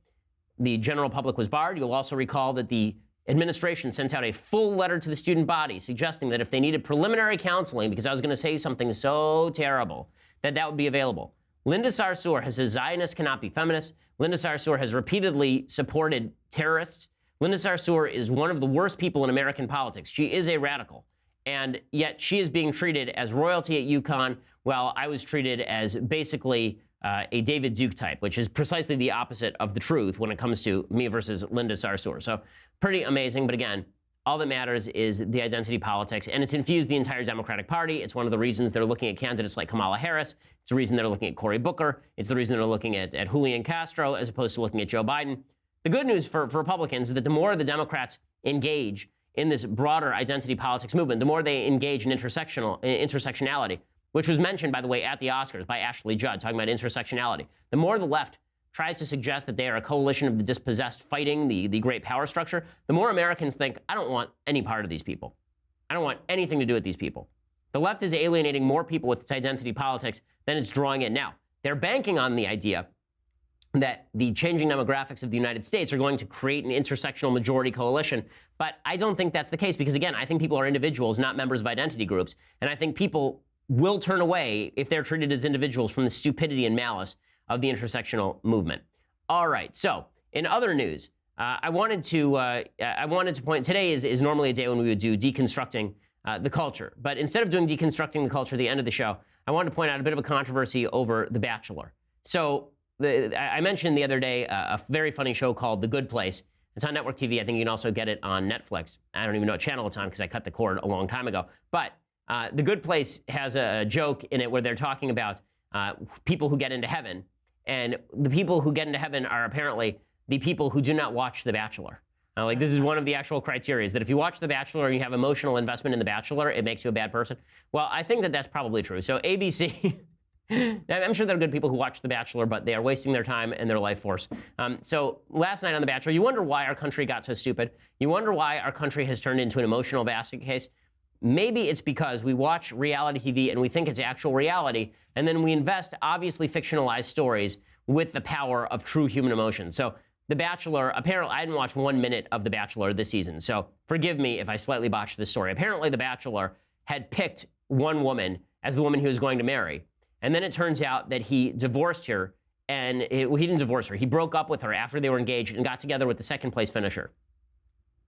the general public was barred. You'll also recall that the administration sent out a full letter to the student body suggesting that if they needed preliminary counseling, because I was going to say something so terrible, that would be available. Linda Sarsour has said Zionists cannot be feminists. Linda Sarsour has repeatedly supported terrorists. Linda Sarsour is one of the worst people in American politics. She is a radical, and yet she is being treated as royalty at UConn, while I was treated as basically a David Duke type, which is precisely the opposite of the truth when it comes to me versus Linda Sarsour. So pretty amazing, but again, all that matters is the identity politics, and it's infused the entire Democratic Party. It's one of the reasons they're looking at candidates like Kamala Harris. It's the reason they're looking at Cory Booker. It's the reason they're looking at Julian Castro as opposed to looking at Joe Biden. The good news for Republicans is that the more the Democrats engage in this broader identity politics movement, the more they engage in intersectionality, which was mentioned, by the way, at the Oscars by Ashley Judd, talking about intersectionality. The more the left tries to suggest that they are a coalition of the dispossessed fighting the great power structure, the more Americans think, I don't want any part of these people. I don't want anything to do with these people. The left is alienating more people with its identity politics than it's drawing in now. They're banking on the idea that the changing demographics of the United States are going to create an intersectional majority coalition. But I don't think that's the case because, again, I think people are individuals, not members of identity groups. And I think people will turn away if they're treated as individuals from the stupidity and malice of the intersectional movement. All right, so in other news, I wanted to point, today is normally a day when we would do deconstructing the culture. But instead of doing deconstructing the culture at the end of the show, I wanted to point out a bit of a controversy over The Bachelor. So I mentioned the other day a very funny show called The Good Place. It's on network TV. I think you can also get it on Netflix. I don't even know what channel it's on because I cut the cord a long time ago. But The Good Place has a joke in it where they're talking about people who get into heaven. And the people who get into heaven are apparently the people who do not watch The Bachelor. Like, this is one of the actual criteria, is that if you watch The Bachelor and you have emotional investment in The Bachelor, it makes you a bad person. Well, I think that that's probably true. So ABC, I'm sure there are good people who watch The Bachelor, but they are wasting their time and their life force. So last night on The Bachelor, you wonder why our country got so stupid. You wonder why our country has turned into an emotional basket case. Maybe it's because we watch reality TV and we think it's actual reality, and then we invest obviously fictionalized stories with the power of true human emotion. So The Bachelor, apparently, I didn't watch 1 minute of The Bachelor this season, so forgive me if I slightly botched this story. Apparently, The Bachelor had picked one woman as the woman he was going to marry, and then it turns out that he divorced her, and he didn't divorce her. He broke up with her after they were engaged and got together with the second place finisher.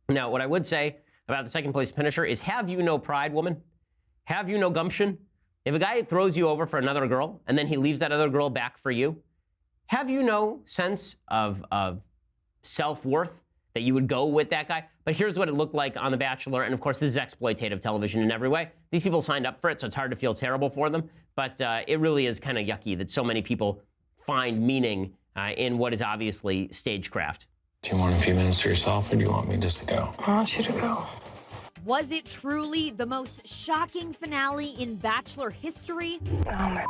Now, what I would say about the second place finisher is, have you no pride, woman? Have you no gumption? If a guy throws you over for another girl and then he leaves that other girl back for you, have you no sense of self-worth that you would go with that guy? But here's what it looked like on The Bachelor, and of course, this is exploitative television in every way. These people signed up for it, so it's hard to feel terrible for them, but it really is kind of yucky that so many people find meaning in what is obviously stagecraft. Do you want a few minutes to yourself, or do you want me just to go? I want you to go. Was it truly the most shocking finale in Bachelor history? Oh my.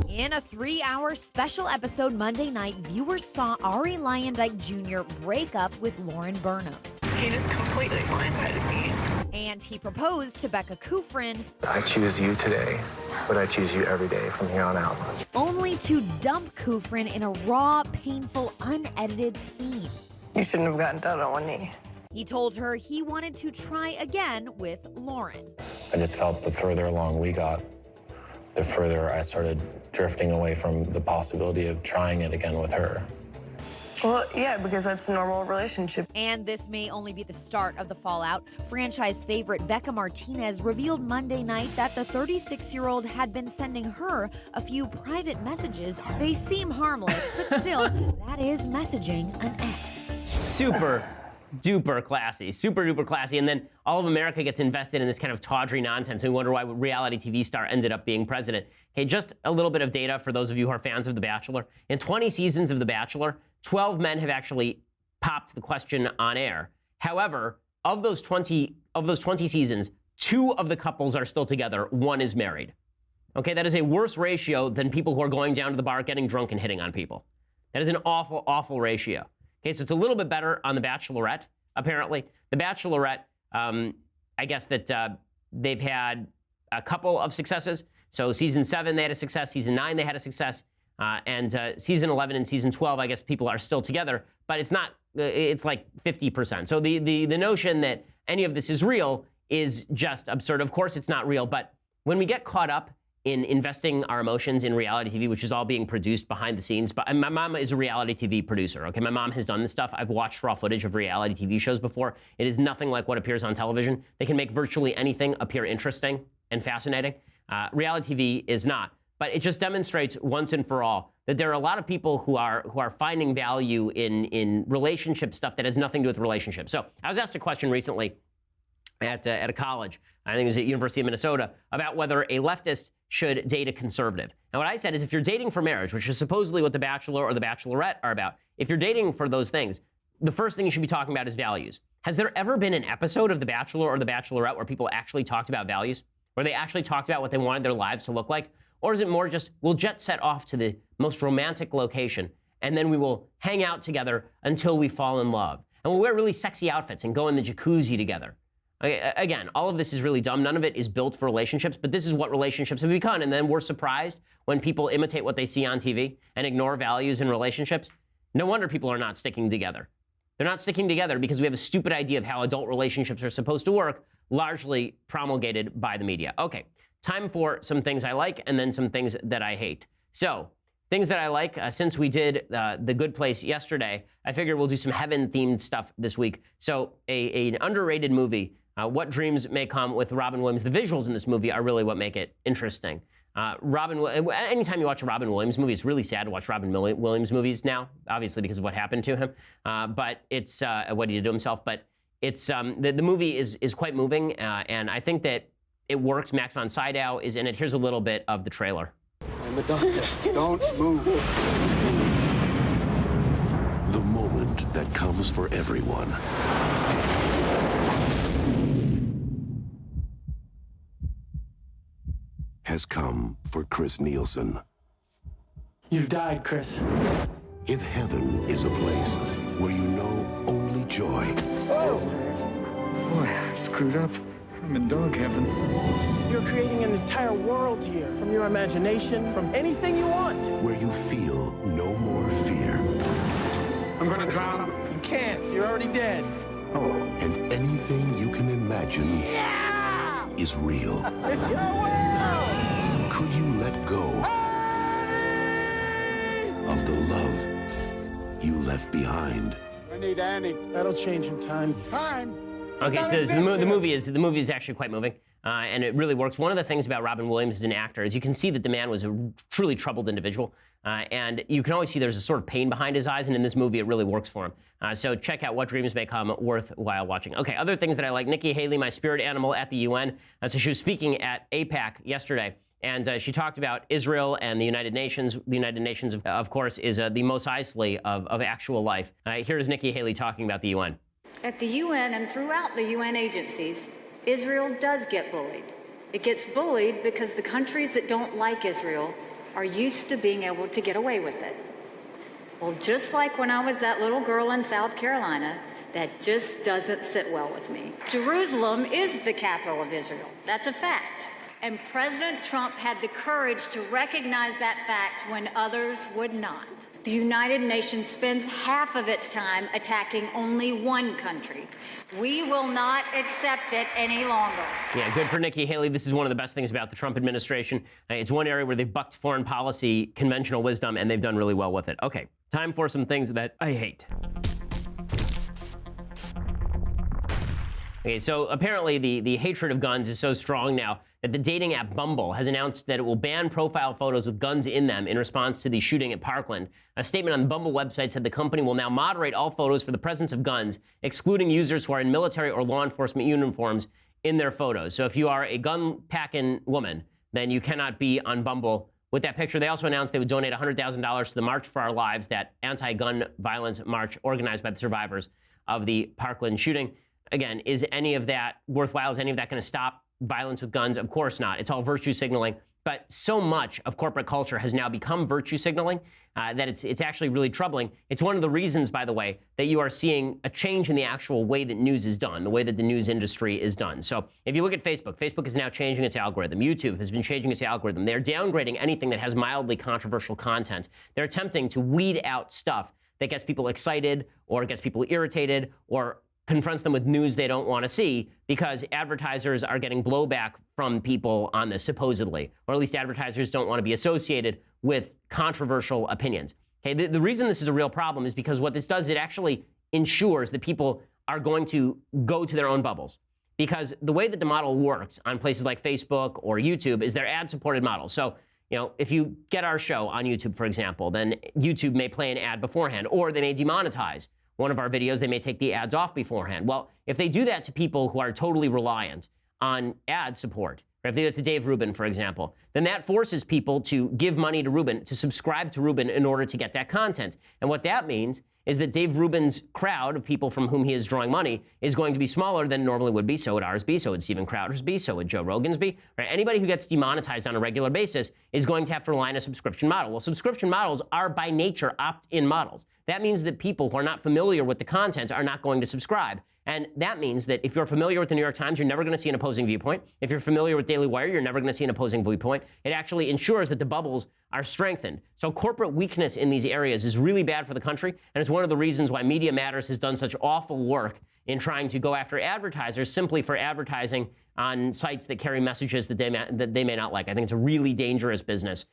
In a 3-hour special episode Monday night, viewers saw Ari Lyondike Jr. break up with Lauren Burnham. He just completely blindsided me. And he proposed to Becca Kufrin. I choose you today, but I choose you every day from here on out. Only to dump Kufrin in a raw, painful, unedited scene. You shouldn't have gotten down on one knee. He told her he wanted to try again with Lauren. I just felt the further along we got, the further I started drifting away from the possibility of trying it again with her. Well, yeah, because that's a normal relationship. And this may only be the start of the fallout. Franchise favorite Becca Martinez revealed Monday night that the 36-year-old had been sending her a few private messages. They seem harmless, but still, that is messaging an ex. Super duper classy, super duper classy. And then all of America gets invested in this kind of tawdry nonsense. And we wonder why reality TV star ended up being president. Okay, just a little bit of data for those of you who are fans of The Bachelor. In 20 seasons of The Bachelor, 12 men have actually popped the question on air. However, of those 20 seasons, 2 of the couples are still together, 1 is married. Okay, that is a worse ratio than people who are going down to the bar, getting drunk, and hitting on people. That is an awful, awful ratio. Okay, so it's a little bit better on The Bachelorette, apparently. The Bachelorette, I guess that they've had a couple of successes. So season 7, they had a success. Season 9, they had a success. And season 11 and season 12, I guess people are still together, but it's not, it's like 50%. So the notion that any of this is real is just absurd. Of course, it's not real, but when we get caught up in investing our emotions in reality TV, which is all being produced behind the scenes, but my mom is a reality TV producer, okay? My mom has done this stuff. I've watched raw footage of reality TV shows before. It is nothing like what appears on television. They can make virtually anything appear interesting and fascinating. Reality TV is not. But it just demonstrates once and for all that there are a lot of people who are finding value in relationship stuff that has nothing to do with relationships. So I was asked a question recently at a college, I think it was at University of Minnesota, about whether a leftist should date a conservative. Now what I said is, if you're dating for marriage, which is supposedly what The Bachelor or The Bachelorette are about, if you're dating for those things, the first thing you should be talking about is values. Has there ever been an episode of The Bachelor or The Bachelorette where people actually talked about values? where they actually talked about what they wanted their lives to look like? Or is it more just, we'll jet set off to the most romantic location, and then we will hang out together until we fall in love? And we'll wear really sexy outfits and go in the jacuzzi together. Again, all of this is really dumb. None of it is built for relationships, but this is what relationships have become. And then we're surprised when people imitate what they see on TV and ignore values in relationships. No wonder people are not sticking together. They're not sticking together because we have a stupid idea of how adult relationships are supposed to work, largely promulgated by the media. Okay, time for some things I like and then some things that I hate. So, things that I like, since we did The Good Place yesterday, I figured we'll do some heaven-themed stuff this week. So, an underrated movie, What Dreams May Come with Robin Williams. The visuals in this movie are really what make it interesting. Anytime you watch a Robin Williams movie, it's really sad to watch Robin Williams movies now, obviously because of what happened to him. But it's what he did to himself. But it's the movie is quite moving, and I think that it works. Max von Sydow is in it. Here's a little bit of the trailer. I'm a doctor. Don't move. The moment that comes for everyone. Has come for Chris Nielsen. You've died, Chris. If heaven is a place where you know only joy. Oh! Boy, I screwed up. I'm in dog heaven. You're creating an entire world here, from your imagination, from anything you want. Where you feel no more fear. I'm gonna drown. You can't. You're already dead. Oh. And anything you can imagine is real. It's your world! Could you let go of the love you left behind? I need Annie. That'll change in time. Time? Okay, so the movie is actually quite moving, and it really works. One of the things about Robin Williams as an actor is you can see that the man was a truly troubled individual, and you can always see there's a sort of pain behind his eyes, and in this movie it really works for him. So check out What Dreams May Come, worthwhile watching. Okay, other things that I like. Nikki Haley, my spirit animal at the UN. So she was speaking at AIPAC yesterday, and she talked about Israel and the United Nations. The United Nations, of course, is the Mos Eisley of actual life. Here's Nikki Haley talking about the UN. At the UN and throughout the UN agencies, Israel does get bullied. It gets bullied because the countries that don't like Israel are used to being able to get away with it. Well, just like when I was that little girl in South Carolina, that just doesn't sit well with me. Jerusalem is the capital of Israel. That's a fact. And President Trump had the courage to recognize that fact when others would not. The United Nations spends half of its time attacking only one country. We will not accept it any longer. Yeah, good for Nikki Haley. This is one of the best things about the Trump administration. It's one area where they've bucked foreign policy conventional wisdom, and they've done really well with it. Okay, time for some things that I hate. Okay, so apparently the hatred of guns is so strong now that the dating app Bumble has announced that it will ban profile photos with guns in them in response to the shooting at Parkland. A statement on the Bumble website said the company will now moderate all photos for the presence of guns, excluding users who are in military or law enforcement uniforms in their photos. So if you are a gun-packing woman, then you cannot be on Bumble with that picture. They also announced they would donate $100,000 to the March for Our Lives, that anti-gun violence march organized by the survivors of the Parkland shooting. Again, is any of that worthwhile? Is any of that going to stop violence with guns? Of course not. It's all virtue signaling. But so much of corporate culture has now become virtue signaling that it's actually really troubling. It's one of the reasons, by the way, that you are seeing a change in the actual way that news is done, the way that the news industry is done. So if you look at Facebook, Facebook is now changing its algorithm. YouTube has been changing its algorithm. They're downgrading anything that has mildly controversial content. They're attempting to weed out stuff that gets people excited or gets people irritated or confronts them with news they don't want to see, because advertisers are getting blowback from people on this, supposedly, or at least advertisers don't want to be associated with controversial opinions. Okay, the reason this is a real problem is because what this does, it actually ensures that people are going to go to their own bubbles. Because the way that the model works on places like Facebook or YouTube is they're ad-supported models. So, you know, if you get our show on YouTube, for example, then YouTube may play an ad beforehand, or they may demonetize one of our videos. They may take the ads off beforehand. Well, if they do that to people who are totally reliant on ad support, or if they do it to Dave Rubin, for example, then that forces people to give money to Rubin, to subscribe to Rubin in order to get that content. And what that means is that Dave Rubin's crowd of people from whom he is drawing money is going to be smaller than it normally would be. So would ours be, so would Steven Crowder's be, so would Joe Rogan's be. Right? Anybody who gets demonetized on a regular basis is going to have to rely on a subscription model. Well, subscription models are by nature opt-in models. That means that people who are not familiar with the content are not going to subscribe. And that means that if you're familiar with the New York Times, you're never going to see an opposing viewpoint. If you're familiar with Daily Wire, you're never going to see an opposing viewpoint. It actually ensures that the bubbles are strengthened. So corporate weakness in these areas is really bad for the country, and it's one of the reasons why Media Matters has done such awful work in trying to go after advertisers simply for advertising on sites that carry messages that they may not like. I think it's a really dangerous business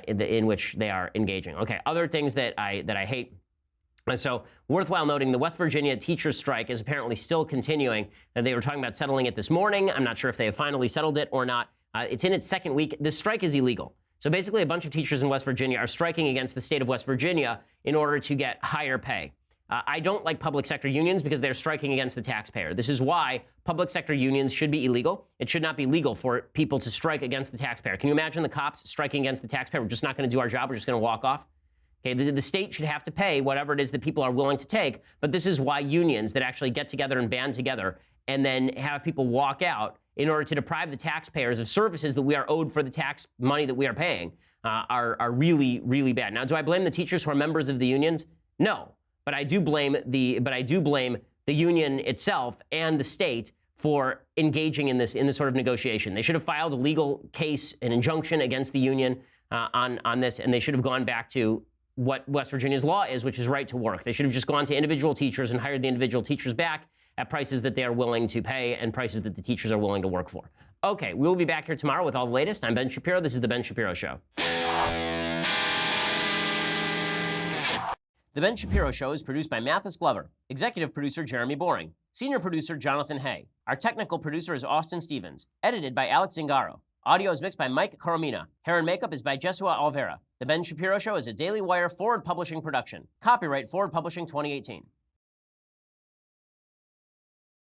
in which they are engaging. Okay, other things that I hate. And so, worthwhile noting, the West Virginia teachers' strike is apparently still continuing. And they were talking about settling it this morning. I'm not sure if they have finally settled it or not. It's in its second week. This strike is illegal. So basically, a bunch of teachers in West Virginia are striking against the state of West Virginia in order to get higher pay. I don't like public sector unions because they're striking against the taxpayer. This is why public sector unions should be illegal. It should not be legal for people to strike against the taxpayer. Can you imagine the cops striking against the taxpayer? We're just not going to do our job. We're just going to walk off. Okay, the state should have to pay whatever it is that people are willing to take, but this is why unions that actually get together and band together and then have people walk out in order to deprive the taxpayers of services that we are owed for the tax money that we are paying are really, really bad. Now, do I blame the teachers who are members of the unions? No, but I do blame the union itself and the state for engaging in this sort of negotiation. They should have filed a legal case, an injunction against the union on this, and they should have gone back to what West Virginia's law is, which is right to work. They should have just gone to individual teachers and hired the individual teachers back at prices that they are willing to pay and prices that the teachers are willing to work for. Okay, we'll be back here tomorrow with all the latest. I'm Ben Shapiro. This is The Ben Shapiro Show. The Ben Shapiro Show is produced by Mathis Glover, executive producer Jeremy Boring, senior producer Jonathan Hay. Our technical producer is Austin Stevens, edited by Alex Zingaro. Audio is mixed by Mike Coromina. Hair and makeup is by Jesua Alvera. The Ben Shapiro Show is a Daily Wire Forward Publishing production. Copyright Forward Publishing 2018.